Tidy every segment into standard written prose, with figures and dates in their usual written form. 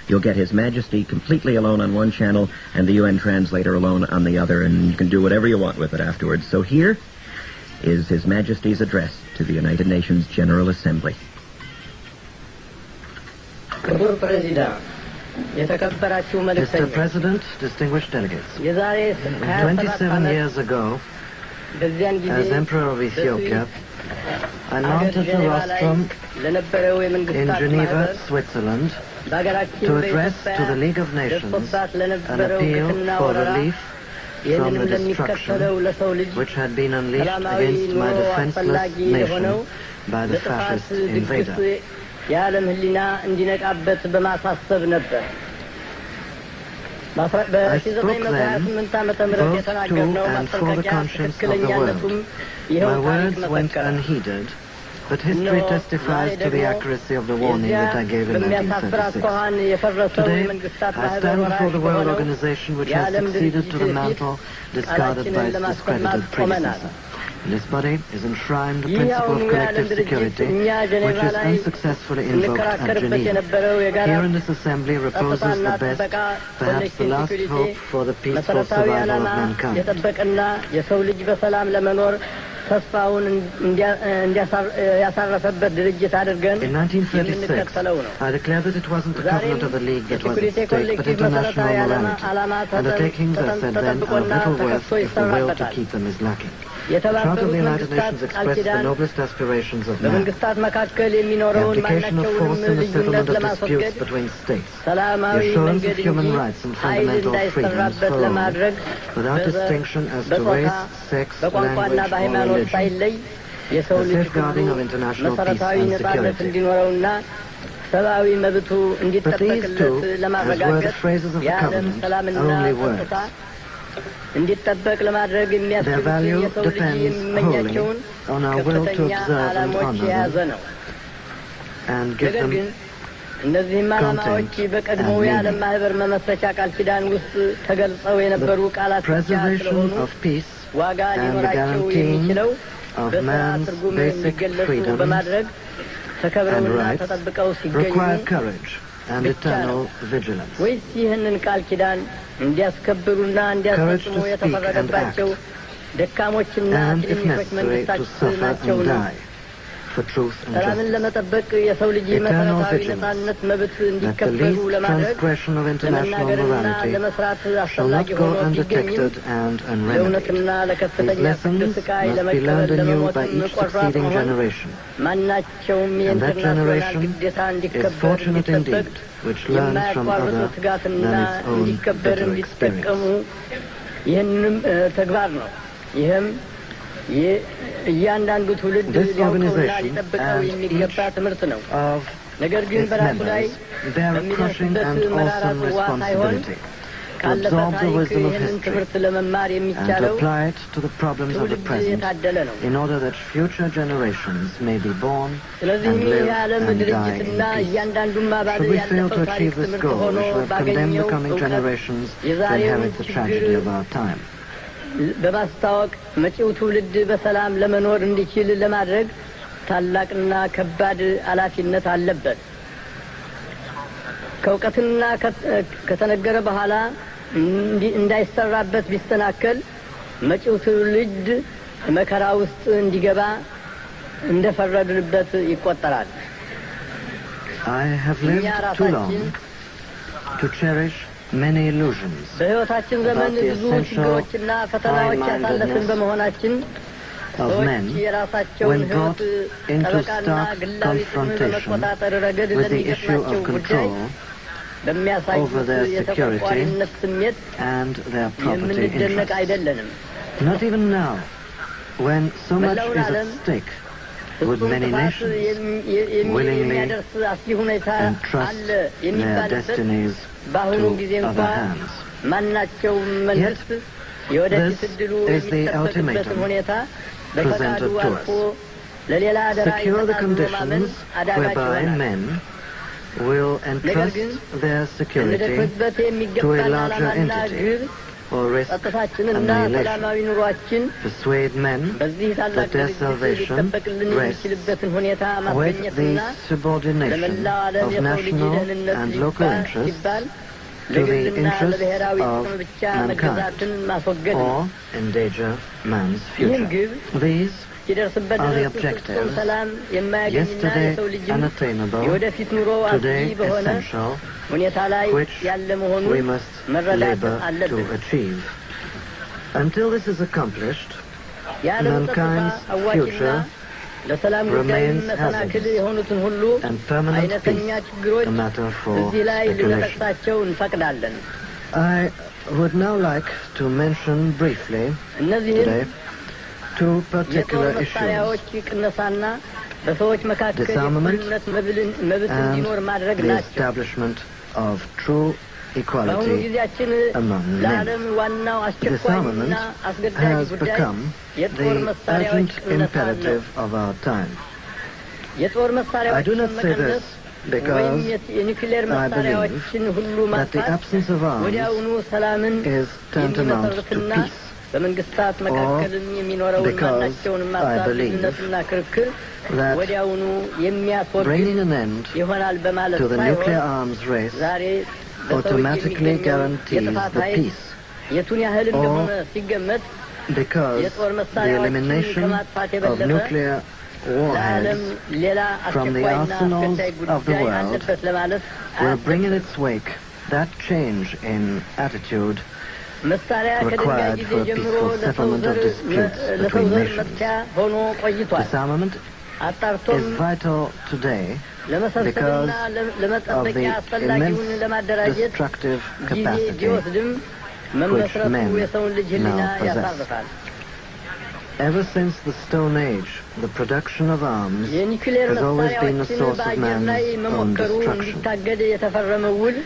you'll get His Majesty completely alone on one channel and the UN translator alone on the other, and you can do whatever you want with it afterwards. So here is His Majesty's address to the United Nations General Assembly. Mr. President, distinguished delegates, 27 years ago, as Emperor of Ethiopia, I mounted the rostrum in Geneva, Switzerland, to address to the League of Nations an appeal for relief from the destruction which had been unleashed against my defenseless nation by the fascist invader. I spoke then both to and for the conscience of the world. My words went unheeded, but history testifies to the accuracy of the warning that I gave in 1936. Today, I stand before the World Organization which has succeeded to the mantle discarded by its discredited predecessor. In this body is enshrined the principle of collective security, which is unsuccessfully invoked at Geneva. Here in this assembly reposes the best, perhaps the last hope for the peaceful survival of mankind. In 1936, I declared that it wasn't the covenant of the League that was at stake, but international morality. Undertakings, I said then, are of little worth if the will to keep them is lacking. The Charter of the United Nations expresses the noblest aspirations of man. The application of force in the settlement of disputes between states. The assurance of human rights and fundamental freedoms for all, without distinction as to race, sex, language, or religion. The safeguarding of international peace and security. But these two, as were the phrases of the covenant, are only words. Their value depends wholly on our will to observe and honor them and give them content and meaning. The preservation of peace and the guaranteeing of man's basic freedoms and rights require courage and eternal vigilance. Courage to speak and act, and, if necessary, to suffer and die for truth and justice. Eternal vigilance that the least transgression of international morality shall not go undetected and unremedied. These lessons must be learned anew by each succeeding generation. And that generation is fortunate indeed, which learns from other than its own bitter experience. This organization and each of its members bear a crushing and awesome responsibility to absorb the wisdom of history and to apply it to the problems of the present in order that future generations may be born and live and die in peace. Should we fail to achieve this goal, we shall have condemned the coming generations to inherit the tragedy of our time. በማስታወቅ መጪው ትውልድ በሰላም ለመኖር እንዲችል ለማድረግ ታላቅና ከባድ ኃላፊነት አለበት። ከውቀትና ከተነገረ በኋላ እንዳይሰራበት ቢስተናከል መጪው ትውልድ መከራ ውስጥ እንዲገባ እንደፈረድንበት ይቆጠራል። I have lived too long to cherish many illusions በሕይወታችን ዘመን ብዙ ችግሮችና ፈተናዎች ያሳለፍን በመሆናችን of men when brought into stark confrontation with the issue of control over their security and their property interests. Not even now, when so much is at stake, would many nations willingly entrust their destinies to other hands. Yet, this is the ultimatum presented to us. Secure the conditions whereby men will entrust their security to a larger entity or risk ጸጥታችንና ሰላማዊ ኑሯችን persuade men በዚህ ታላቅ that their salvation ሊጠበቅልን rests የሚችልበትን ሁኔታ with ማስገኘትና the subordination ለመላው ዓለም of የሰው ልጅ national ደህንነት and local interests ሲባል to the ለግልና interests ለብሔራዊ of ጥቅም ብቻ mankind መገዛትን ማስወገድ ነው። or endanger man's ይህም future. ግብ These ሲደርስበት are the ድረስ ፍጹም objectives, ሰላም የማያገኝና yesterday የሰው ልጅም unattainable, የወደፊት ኑሮ አስጊ today በሆነ essential, ሁኔታ ላይ which ያለ መሆኑን we must መረዳት labor አለብን። to achieve. Until this is accomplished, የዓለም ጸጥታ mankind's አዋኪና future ለሰላም ጉዳይ remains መሰናክል hazardous, የሆኑትን ሁሉ and permanent አይነተኛ peace ችግሮች a matter for እዚህ ላይ speculation. ልንጠቅሳቸው እንፈቅዳለን። I would now like to mention briefly እነዚህም today two የጦር particular issues: መሳሪያዎች ቅነሳና በሰዎች መካከል disarmament የእኩልነት መብት and እንዲኖር ማድረግ the ናቸው። establishment of true በአሁኑ equality ጊዜያችን among men. ለዓለም ዋናው አስቸኳይና Disarmament አስገዳጅ has ጉዳይ become የጦር the መሳሪያዎች urgent ቅነሳ ነው። imperative of our time. የጦር I do መሳሪያዎችን not say መቀነስ this ወይም because የኒውክሌር I መሳሪያዎችን ሁሉ that the ማጥፋት absence of arms ወዲያውኑ ሰላምን is tantamount to የሚመሰርትና peace, በመንግስታት መካከልም የሚኖረውን because ማናቸውንም I believe ሀሳብነትና ክርክር that ወዲያውኑ የሚያስወግድ bringing an end ይሆናል በማለት to the ሳይሆን nuclear arms race ዛሬ በሰው እጅ automatically የሚገኘው guarantees የጥፋት the ኃይል peace, የቱን ያህል እንደሆነ ሲገመት because የጦር the መሳሪያዎችን elimination ከማጥፋት of የበለጠ nuclear ለዓለም warheads ሌላ from the አስቸኳይና arsenals አስገዳይ of the ጉዳይ world አለበት ለማለት will bring in its wake that change in attitude መሳሪያ ከድንጋይ required ጊዜ for ጀምሮ peaceful ለሰው settlement of ዘር disputes ለሰው between ዘር nations. መፍትያ ሆኖ ቆይቷል። Disarmament አጣርቶም is vital today ለመሰብሰብና of ለመጠበቂያ the አስፈላጊውን immense ለማደራጀት destructive ጊዜ capacity ቢወስድም መመስረቱ men የሰውን ልጅ ሕሊና now possess. ያሳርፋል። Ever since the Stone Age, the production of arms የኒውክሌር has always been a መሳሪያዎችን source of በአየር ላይ man's own መሞከሩ destruction. እንዲታገድ የተፈረመው ውል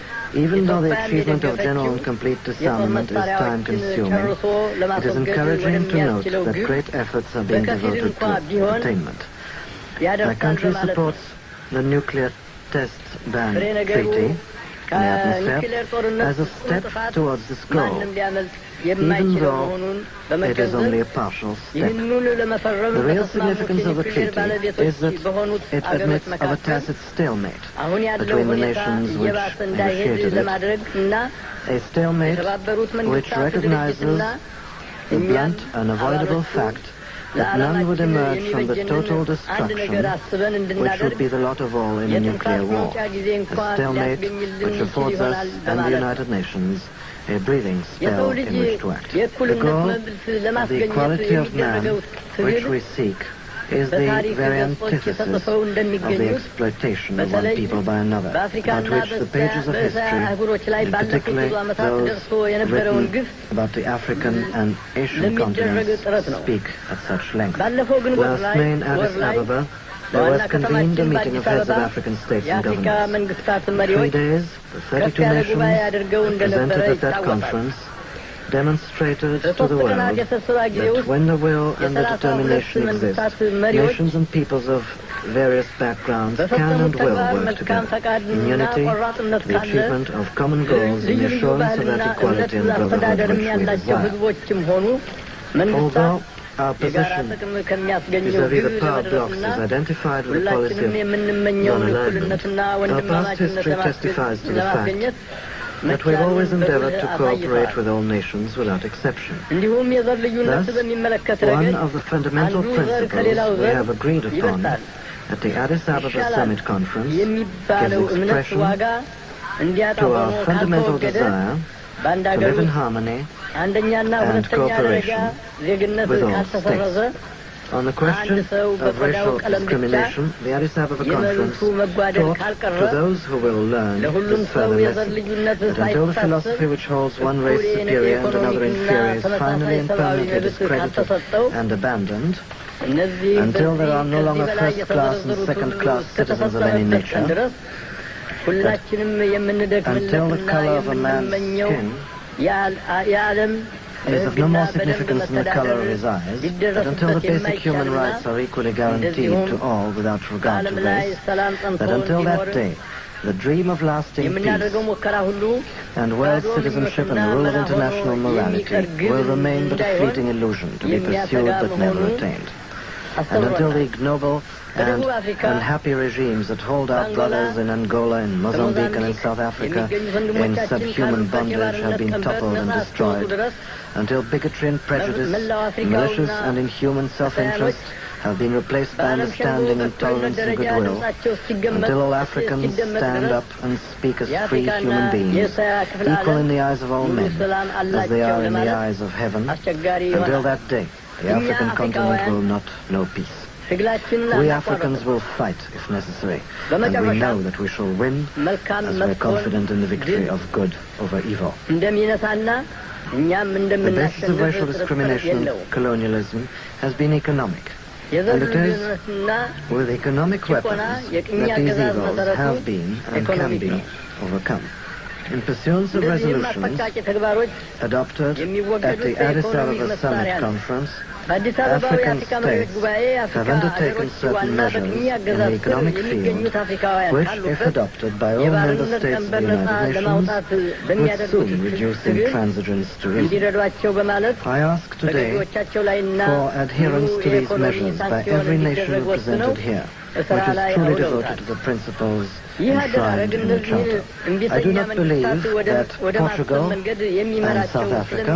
Even though the ኢትዮጵያን achievement of general and የደገፈችው complete የጦር disarmament is መሳሪያዎችን time-consuming, ጨርሶ it is ለማስወገድ encouraging to note ወደሚያስችለው that ግብ great efforts are being በከፊል devoted እንኳ to ቢሆን attainment. My ያደርሳል country በማለት ነው። supports the nuclear test ban ፍሬ ነገሩ treaty in the ከኒውክሌር atmosphere ጦርነት as a step ጥፋት towards this goal, ማንም ሊያመልጥ even የማይችለው though መሆኑን it is በመገንዘብ only a partial step. ይህንኑን ለመፈረም The real በተስማሙት significance of the የኒውክሌር treaty ባለቤቶች is that በሆኑት it አገሮች admits of a መካከል tacit stalemate አሁን ያለው between the ሁኔታ nations which እየባሰ እንዳይሄድ initiated it, ለማድረግ እና a stalemate የተባበሩት which መንግስታት recognizes ድርጅትና the እኛም blunt, unavoidable አባሎቹ fact that none would ለዓላማችን emerge from the የሚበጀንን total አንድ ነገር destruction አስበን which እንድናደርግ would be the lot of all in a የትንፋሽ nuclear war, መውጫ ጊዜ a እንኳን stalemate ሊያስገኝልን which ይችል affords us ይሆናል and the በማለት ነው። United Nations a breathing የሰው spell ልጅ in which to act. The የእኩልነት goal መብት of the ለማስገኘት equality of man የሚደረገው which ትግል we seek is the በታሪክ very ገጾች antithesis ተጽፈው of the እንደሚገኙት exploitation of one በተለይ people by another, about በአፍሪካና which the pages of በእስያ history, አህጉሮች ላይ and ባለፉት particularly ብዙ ዓመታት those ደርሶ የነበረውን written ግፍ about the African and Asian ለሚደረግ continents, ጥረት ነው። speak at such length. ባለፈው ግንቦት Last ላይ May in Addis ላይ Ababa, there በዋና was convened a ከተማችን meeting of በአዲስ heads of አበባ African states and የአፍሪካ governments. መንግስታት 3 መሪዎች days, the ከፍ 32 ያለ nations ጉባኤ አድርገው እንደነበረ presented at that ይታወቃል። conference demonstrated to በሶስት the ቀናት world የስብሰባ ጊዜ that ውስጥ when the will and the የ32 determination መንግስታት exist, መሪዎች nations and peoples of various backgrounds can በፈጸሙት and will ተግባር work መልካም together in ፈቃድና unity ቆራጥነት to the ካለ achievement of common goals and ልዩ the ልዩ assurance of ባህልና that እምነት equality and brotherhood አስተዳደርም which we ያላቸው desire. ህዝቦችም ሆኑ መንግስታት Although our የጋራ position ጥቅም ከሚያስገኘው vis-à-vis ግብ the power blocks ለመድረስና is identified with the policy ሁላችንም of የምንመኘውን non-alignment, እኩልነትና our past ወንድማማችነት history testifies to the ለማስገኘት that we've always endeavored to cooperate አሳይቷል። with all nations without exception. እንዲሁም የዘር ልዩነት Thus, በሚመለከት one ረገድ of the fundamental አንዱ ዘር principles ከሌላው we ዘር have agreed upon ይበልጣል at the Addis Ababa ይሻላል Summit Conference የሚባለው gives እምነት expression ዋጋ እንዲያጣ to ሆኖ our fundamental ካልተወገደ desire በአንድ to ሀገር live in ውስጥ harmony አንደኛና and ሁለተኛ ደረጃ cooperation ዜግነት with all ካልተሰረዘ On the question አንድ ሰው of በቆዳው racial ቀለም ብቻ discrimination, the Addis Ababa የመብቱ Conference መጓደል taught ካልቀረ to those who will learn ለሁሉም this ሰው further የዘር lesson ልዩነት that until the ሳይታሰብ philosophy which holds one race እኩል superior and another የኢኮኖሚክና inferior is finally ተመሳሳይ and ሰብአዊ permanently መብት discredited ካልተሰጠው and abandoned, እነዚህ until there are no ከዚህ longer በላይ first-class and የተዘረዘሩት second-class ሁሉ citizens of any እስከተፈጸመበት ቀን nature, ድረስ ሁላችንም until the የምንደክምለትና color of a man's የምንመኘው skin የዓለም is of no more significance than the color of his eyes, that until the basic human rights are equally guaranteed to all without regard to race, that until that day the dream of lasting የምናደርገው peace, ሙከራ ሁሉ and world citizenship and the rule of international morality will remain but a fleeting illusion to be pursued but never attained. And until the ignoble and unhappy regimes that hold our brothers in Angola, in Mozambique and in South Africa in subhuman bondage have been toppled and destroyed, until bigotry and prejudice, malicious and inhuman self-interest have been replaced by understanding and tolerance and goodwill, until all Africans stand up and speak as free human beings, equal in the eyes of all men, as they are in the eyes of heaven, until that day, the African continent will not know peace. We Africans will fight if necessary, and we know that we shall win as we are confident in the victory of good over evil. The basis of racial discrimination and colonialism has been economic, and it is with economic weapons that these evils have been and can be overcome. In pursuance of resolutions adopted at the Addis Ababa Summit Conference, African states have undertaken certain measures in the economic field which, if adopted by all member states of the United Nations, would soon reduce the intransigence to evil. I ask today for adherence to these measures by every nation represented here, which is truly devoted to the principles enshrined in the Charter. I do not believe that Portugal and South Africa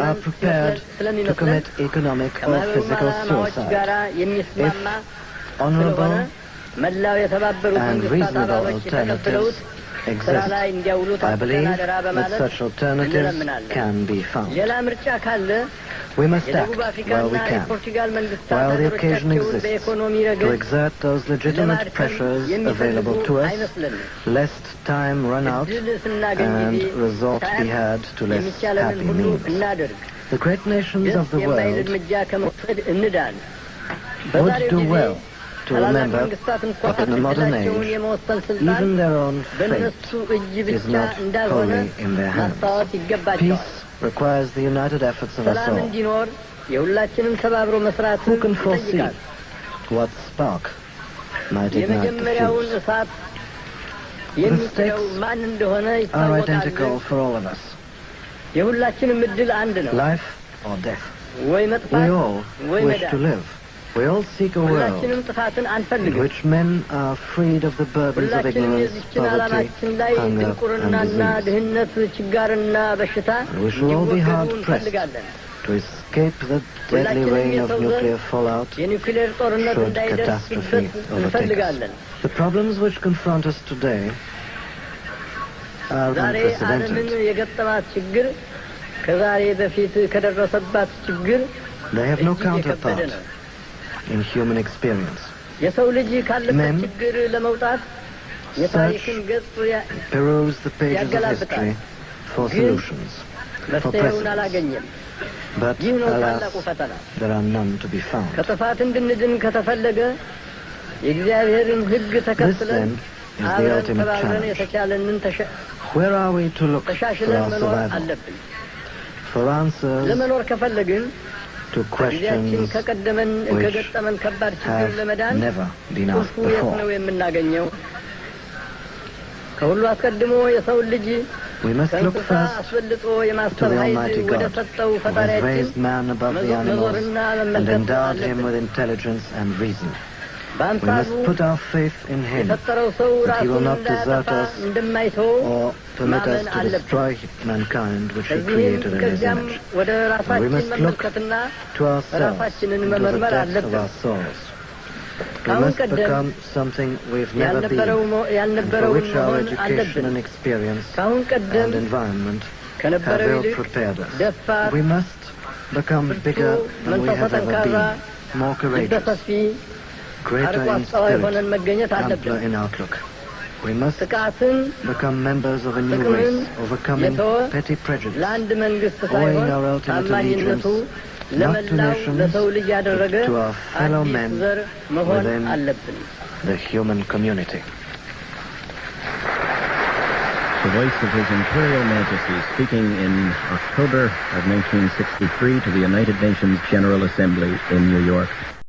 are prepared to commit economic or physical suicide. If honorable and reasonable alternatives exist, I believe that such alternatives can be found. We must act while we can, while the occasion exists, to exert those legitimate pressures available to us, lest time run out and resort be had to less happy means. The great nations of the world would do well to remember that in the modern age, even their own fate is not wholly in their hands. Peace requires the united efforts of us all. Who can foresee what spark might ignite the fuse? The stakes are identical for all of us. Life or death. We all wish to live. We all seek a world in which men are freed of the burdens of ignorance, poverty, hunger, and disease. And we shall all be hard-pressed to escape the deadly rain of nuclear fallout should catastrophe overtake us. The problems which confront us today are unprecedented. They have no counterpart in human experience. Men search, peruse the pages of history for solutions, for precedents. But, alas, there are none to be found. This, then, is the ultimate challenge. Where are we to look for our survival? For answers to questions which have never been asked before. We must look first to the Almighty God, who has raised man above the animals and endowed him with intelligence and reason. We must put our faith in him, that he will not desert us or permit us to destroy mankind which he created in his image. And we must look to ourselves, into the depths of our souls. We must become something we've never been, and for which our education and experience and environment have ill prepared us. We must become bigger than we have ever been, more courageous, greater in spirit, ampler in outlook. We must become members of a new race, overcoming petty prejudice, owing our ultimate allegiance not to nations, but to our fellow men within the human community. The voice of His Imperial Majesty speaking in October of 1963 to the United Nations General Assembly in New York.